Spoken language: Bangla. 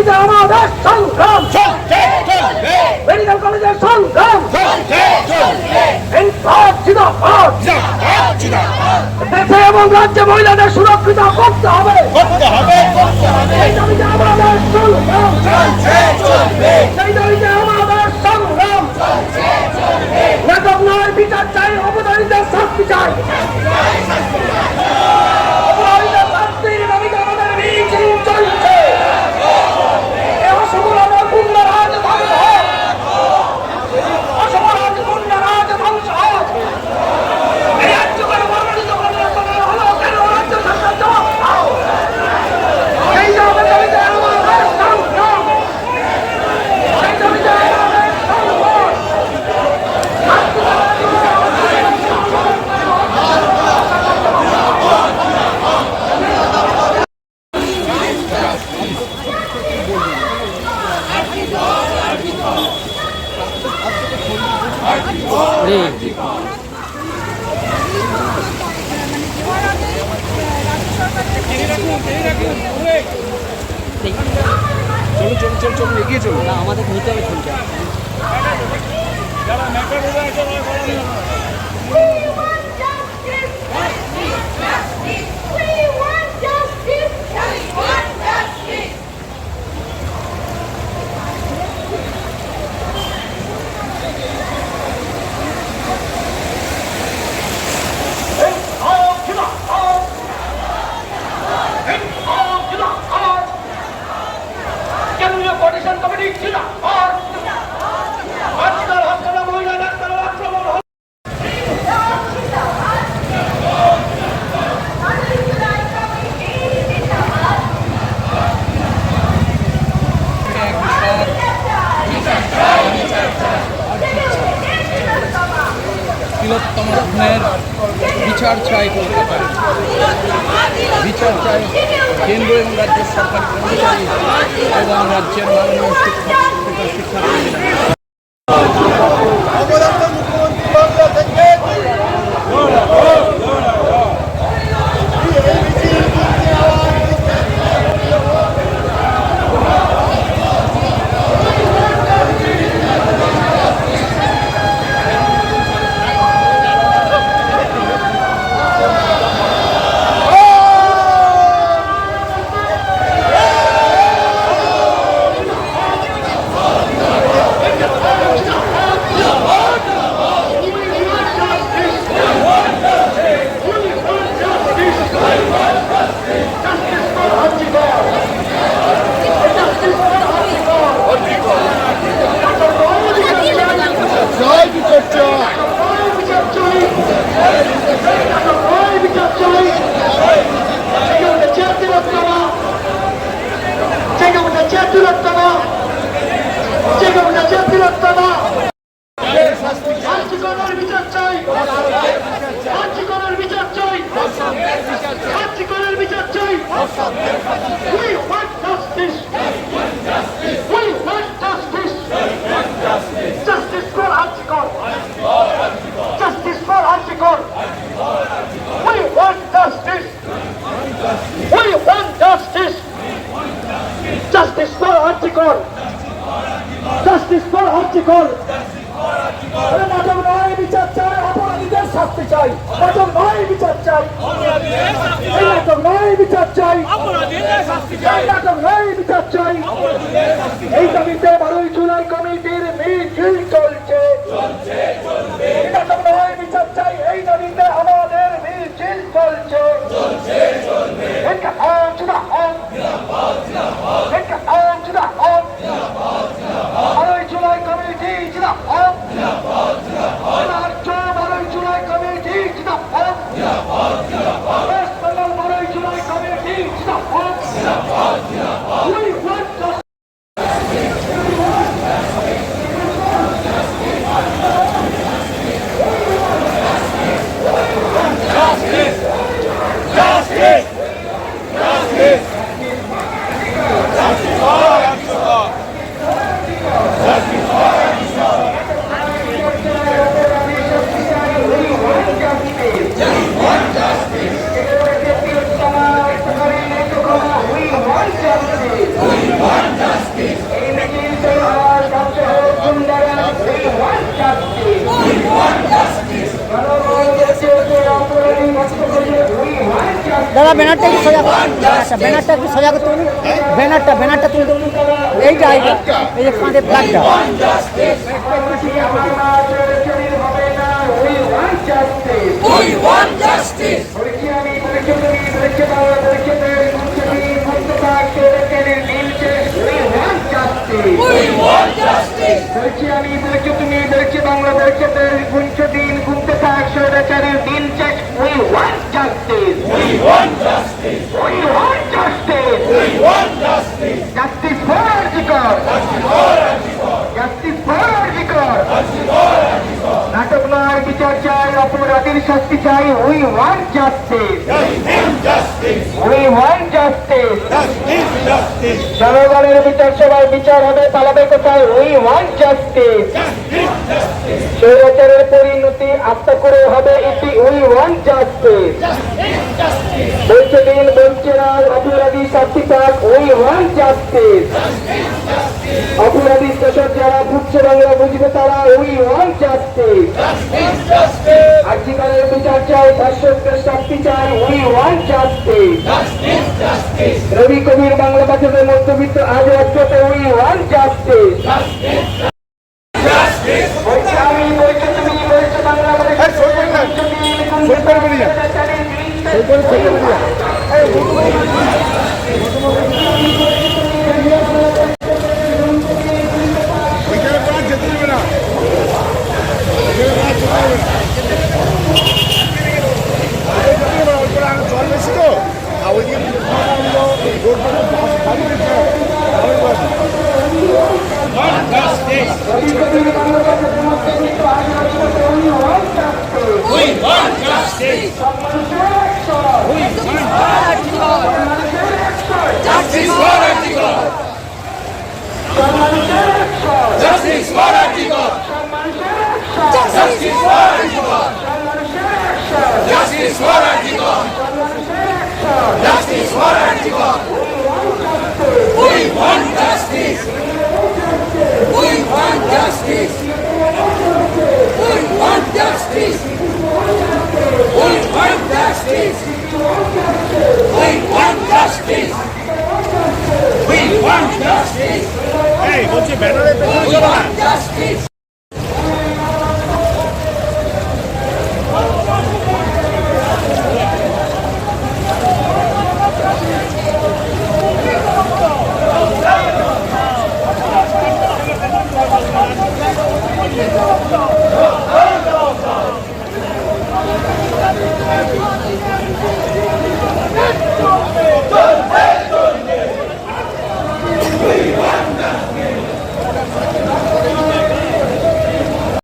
দাবিতে আমাদের সংগ্রাম মেডিকেল কলেজের সংগ্রাম দেশে এবং রাজ্যে মহিলাদের সুরক্ষিত করতে হবে সেই দাবিতে আমাদের সংগ্রাম সেই দাবিতে আমাদের সংগ্রাম নাটক নয় বিচার চাই অপরাধীদের শাস্তি চাই অপরাধীদের শাস্তির দাবিতে আমাদের মিছিল চলছে অসম গুন্ডারাজ ধ্বংস হোক অসম গুন্ডারাজ ধ্বংস হোক এই রাজ্যকে বর্ণিত করার সময় হলো কেন রাজ্য সরকার জবাব দাও সেই দাবিতে আমাদের সংগ্রাম সেই দাবিতে আমাদের সংগ্রাম চলো এগিয়ে চলো না আমাদের নিতে হবে ফোনটা তিলোত্তম খুনের বিচার চাই কলকাতায়, বিচার চাই কেন্দ্র এবং রাজ্যের সরকারি কর্মচারী এবং রাজ্যের মাননীয় শিক্ষাকর্মীরা। Justice for Archicor. নাটক নয় বিচার চাই অপরাধীদের শাস্তি চাই নাটক নয় বিচার চাই নাটক নয় বিচার চাই নাটক নয় বিচার চাই এই দাবিতে 12 জুলাই কমিটির মিছিল চলছে নাটক নয় বিচার চাই এই দাবিতে আমাদের মিছিল চলছে দাদা ব্যানারটা একটু সোজা করুন, ব্যানারটা একটু সোজা করতে বলুন, ব্যানারটা তুলে দেবুন, এইটা এই যে কাঁধে ফ্ল্যাগটা। নাটক নয়, বিচার চাই, অপরাধীর শাস্তি চাই। We want justice, we want justice. জনগণের বিচার সভায় বিচার হবে, পালাবে কোথায়? We want justice. স্বৈরাচারের পরিণতি আত্মা করে হবে ইতি। We want justice. বলছে দিন, বলছে না, অপরাধী শাস্তি পাক। We want justice. অপরাধী দেশের যারা বুঝছে বাংলা বুঝবে তারা। We want justice. আর্জিকালের বিচার চাই, ধর্ষকদের শাস্তি চাই। We want justice. রবি কবির বাংলা ভাষাতে মধ্যবিত্ত আজ রাজ্যতে। We want justice. বলছে আমি, বলছে তুমি, বলছে বাংলা জল বেশি তো বলছি ব্যানারের পেছনে